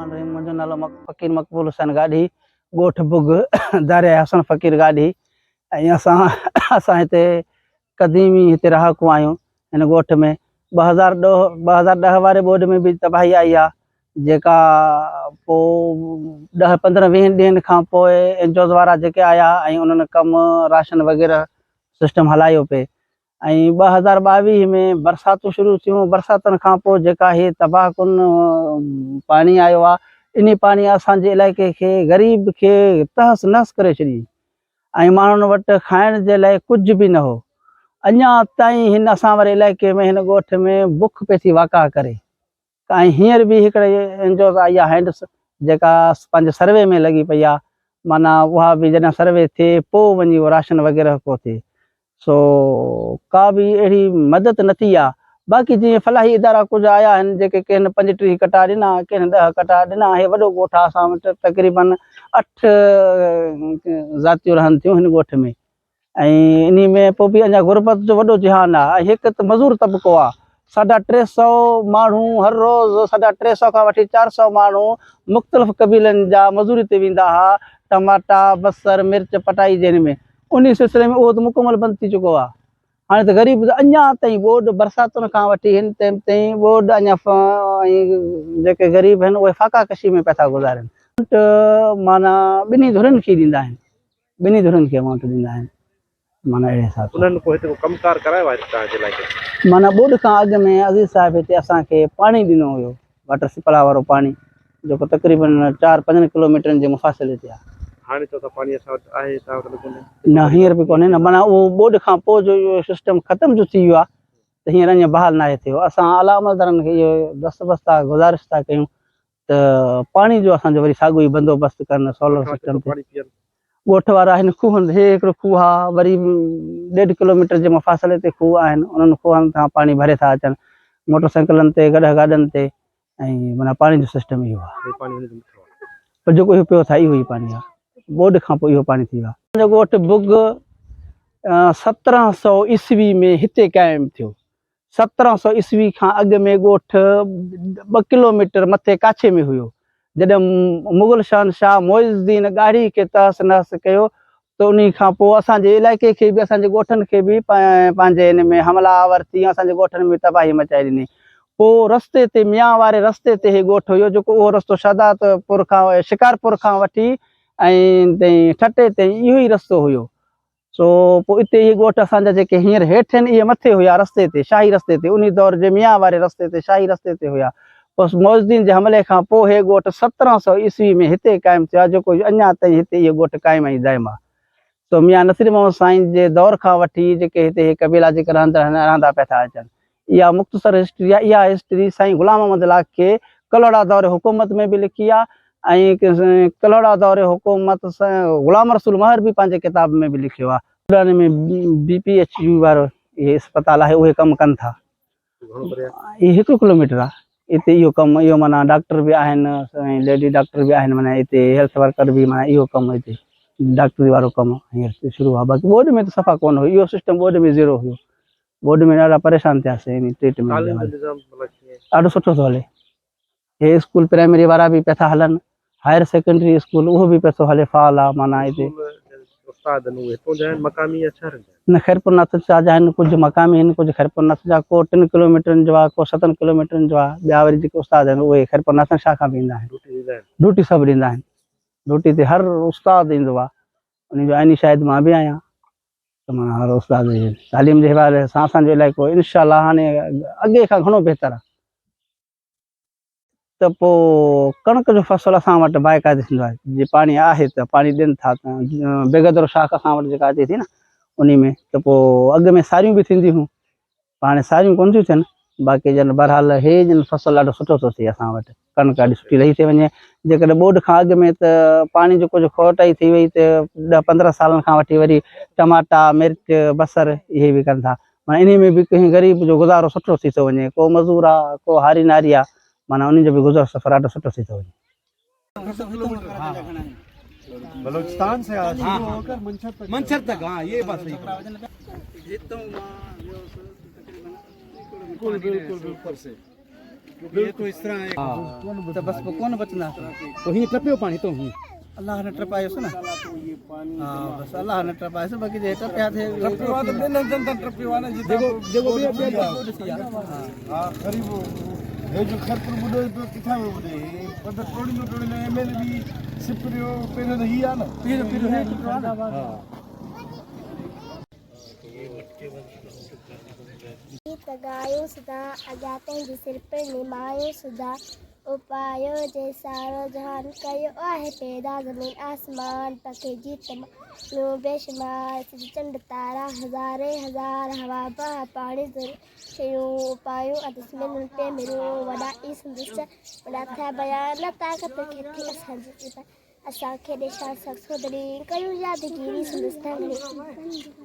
रहमान रहीम। मुंहिंजो नालो फ़कीर मक़बूल हुसैन गाॾी, ॻोठ बुग, दारिया हसन फ़कीर गाॾी। ऐं असां हिते क़दीमी हिते रहाकू आहियूं हिन ॻोठ में। 2010 वारे ॿोॾ में बि तबाही आई आहे, जेका पोइ 10-15-20 ॾींहंनि खां पोइ एनजीओज़ वारा जेके आया ऐं उन्हनि कमु राशन वग़ैरह सिस्टम हलायो पिए। ऐं 2022 में बरसातूं शुरू थियूं। बरसातुनि खां पोइ जेका हीअ तबाहकुन पाणी आयो आहे, इन पाणी असांजे इलाइक़े खे ग़रीब खे तहस नहस करे छॾी ऐं माण्हुनि वटि खाइण जे लाइ कुझु बि न हो। अञा ताईं हिन असां वारे इलाइक़े में हिन ॻोठ में बुख पिए थी वाका करे। ऐं हींअर बि हिकिड़े एनजीओ आई आहे हैंड्स, जेका पंहिंजे सर्वे में लॻी पई आहे। माना उहा बि जॾहिं सर्वे थिए पोइ वञी उहो राशन वग़ैरह को थिए। सो का बि अहिड़ी मदद न थी आहे। बाक़ी जीअं फलाही इदारा कुझु आया आहिनि, जेके कंहिं 35 कटा ॾिना, कंहिं 10 कटा ॾिना। हे वॾो ॻोठ आहे असां वटि, तक़रीबन 8 ज़ातियूं रहनि थियूं हिन ॻोठ में। ऐं इन में पोइ बि अञा गुरबत जो वॾो जिहान आहे। हिकु त मज़ूर तबिको आहे, 350 माण्हू हर रोज़, 350 खां वठी 400 माण्हू मुख़्तलिफ़ क़बीलनि जा मज़ूरी ते वेंदा हुआ, टमाटा, बसर, मिर्च पटाई जंहिं में। उन सिलसिले में उहो त मुकमल बंदि थी चुको आहे। हाणे त ग़रीब अञा ताईं ॿोॾ बरसातुनि खां वठी हिन टाइम ताईं ॿोॾ अञा जेके ग़रीब आहिनि उहे फाका कशी में पिया था गुज़ारनि। माना ॿिन्ही धुरनि खे ॾींदा आहिनि, ॿिन्ही धुरनि खे अमाउंट ॾींदा आहिनि। माना अहिड़े हिसाब सां उन्हनि पोइ हिते कमकार करायो आहे तव्हांजे लाइ। माना ॿोॾ खां अॻु में अज़ीज़ साहिब हिते असांखे पाणी ॾिनो हुयो, वाटर सप्लाई वारो पाणी, जेको तक़रीबन 4-5 किलोमीटरनि जे मुफ़ासिले ते आहे। हाणे चओ था पाणी असां वटि आहे, तव्हां वटि कोन्हे? न, हींअर बि कोन्हे न। माना उहो ॿोॾ खां पोइ जो इहो सिस्टम ख़तमु जो थी वियो आहे, त हींअर अञा बहाल न आहे थियो। असां आला अमलदारनि खे इहो दस्तबस्त था गुज़ारिश था कयूं त पाणी जो असांजो वरी साॻियो ई बंदोबस्तु कनि सोलर सिस्टम ते। ॻोठ वारा हिन खूहनि, हे हिकिड़ो खूह आहे, वरी 1.5 किलोमीटर जे मुफ़ासिले ते खूह आहिनि। उन्हनि खूहनि खां पाणी भरे था अचनि मोटरसाइकिलनि ते, गॾ गाॾियुनि ते। ऐं माना पाणी जो सिस्टम इहो आहे। पर जेको इहो पियो था इहो ई पाणी आहे, ॿोॾ खां पोइ इहो पाणी थी वियो आहे। असांजो ॻोठ बुग 1700 ईस्वी में हिते क़ाइमु थियो। 1700 ईस्वी खां अॻु में ॻोठ 2 किलोमीटर मथे काछे में हुयो। जॾहिं मुग़ल शहनशाह मोइज़ुद्दीन ॻाढ़ी खे तहस नहस कयो, त उन खां पोइ असांजे इलाइक़े खे बि, असांजे ॻोठनि खे बि पंहिंजे हिन में हमला आवर थी, असांजे ॻोठनि में तबाही मचाए ॾिनी। पोइ रस्ते ते, मियां वारे रस्ते ते हे ॻोठ हुयो, जेको उहो रस्तो शहदादपुर खां, शिकारपुर खां वठी ऐं ठटे ताईं इहो ई रस्तो हुयो। सो पोइ इते इहे ॻोठ असांजा जेके हींअर हेठि आहिनि, इहे मथे हुया रस्ते ते, शाही रस्ते ते। उन दौर जे मियां वारे रस्ते ते, शाही रस्ते ते हुया। बसि मोइज़ुद्दीन जे हमले खां पोइ हे ॻोठ 1700 ईस्वी में हिते क़ाइमु थियो आहे, जेको अञा ताईं हिते इहो ॻोठ क़ाइमु ऐं दाइमु आहे। सो मियां नसीर मोहम्मद साईं जे दौर खां वठी जेके हिते क़बीला जेके रहंदा पिया था अचनि, इहा मुख़्तसर हिस्ट्री आहे। इहा हिस्ट्री साईं ग़ुलाम अहमद लाख खे कलोड़ा दौर हुकूमत में बि लिखी आहे, ऐं कलोड़ा दौर हुकूमत ग़ुलाम रसूल महर बि पंहिंजे किताब में बि लिखियो आहे। उन में BPHU वारो इहे अस्पताल आहे, उहे कमु कनि था। इहे 1 किलोमीटर आहे हिते इहो कमु। इहो माना डॉक्टर बि आहिनि ऐं लेडी डॉक्टर बि आहिनि। माना हिते हेल्थ वर्कर बि, माना इहो कमु हिते डॉक्टरी वारो कमु हींअर शुरू आहे। बाक़ी ॿोॾ में त सफ़ा कोन हुयो, इहो सिस्टम ॿोॾ में ज़ीरो हुयो। ॿोॾ में ॾाढा परेशान थियासीं इन ट्रीटमेंट जे। ॾाढो सुठो थो हले। हे स्कूल प्राइमरी वारा बि पिया था हलनि, हायर सेकेंडरी स्कूल उहो बि पियो थो हले, फाल आहे। माना हिते न ख़ैरपुर नाथ जा आहिनि, कुझु मक़ामी आहिनि, कुझु ख़ैरपुर नाथ जा। को 3 किलोमीटरनि जो आहे, को 7 किलोमीटरनि जो आहे। ॿिया वरी जेके उस्ताद आहिनि उहे ख़ैरपुर नाथ शाह खां बि ईंदा आहिनि। ड्यूटी सभु ॾींदा आहिनि, ड्यूटी ते हर उस्ताद ईंदो आहे। उन जो आइनी शायदि मां बि आहियां। त माना हर उस्ताद जी तालीम जे हवाले सां असांजो इलाइक़ो इनशाअल्लाह हाणे अॻे खां घणो बहितर आहे। त पोइ कणिक जो फ़सुलु असां वटि बाक़ाइदे थींदो आहे। जीअं पाणी आहे त पाणी ॾियनि था, बेगदर शाख असां वटि जेका अचे थी न उन में, त पोइ अॻु में सारियूं बि थींदियूं हुयूं, हाणे सारियूं कोन थियूं थियनि। बाक़ी जन बहरहाल हे जन फ़सुलु ॾाढो सुठो थो थिए असां वटि, कणिक ॾाढी सुठी लही थी वञे। जेकॾहिं ॿोॾ खां अॻु में त पाणी जो कुझु खोटाई थी वई, त 10-15 सालनि खां वठी वरी टमाटा, मिर्च, बसर इहे बि कनि था। माना इन में बि कंहिं ग़रीब जो गुज़ारो सुठो थी थो वञे। को मज़ूर आहे, को हारी नारी आहे, माना उन्हनि जो बि गुज़र सफ़र ॾाढो सुठो थी थो वञे। बलूचिस्तान से होकर मंचर तक। हाँ, ये बात सही। बिल्कुल बिल्कुल बिल्कुल से ये तो इस तरह है तो बस वो कौन बचना वही टपियो पानी तो ही अल्लाह ने टपायो से ना हाँ बस अल्लाह ने टपायो से बाकी जे टपया थे टप्पीवा तो बेन जनता टप्पीवा ने जिता देखो देखो भी हां गरीब हे जो खरपुर बुडो तो किथा में बुडे पद टोड़ी में एमएल भी सिपरियो पेन ही आ ना फिर है गीत गायो सदा अज्ञाते जिसिर पर निमायो सदा उपायो जे सारो जहान कयो आहे पैदा जमीन आसमान पखे जीत लो बेशुमार चंड तारा हजारे हजार हवा बा पानी जर शयो उपायो अदस्मिन पे मेरो वडा ई संदेश वडा था बयान ताकत खेती असां जी असांखे देशा सखसोदरी कयो यादगिरी संदेश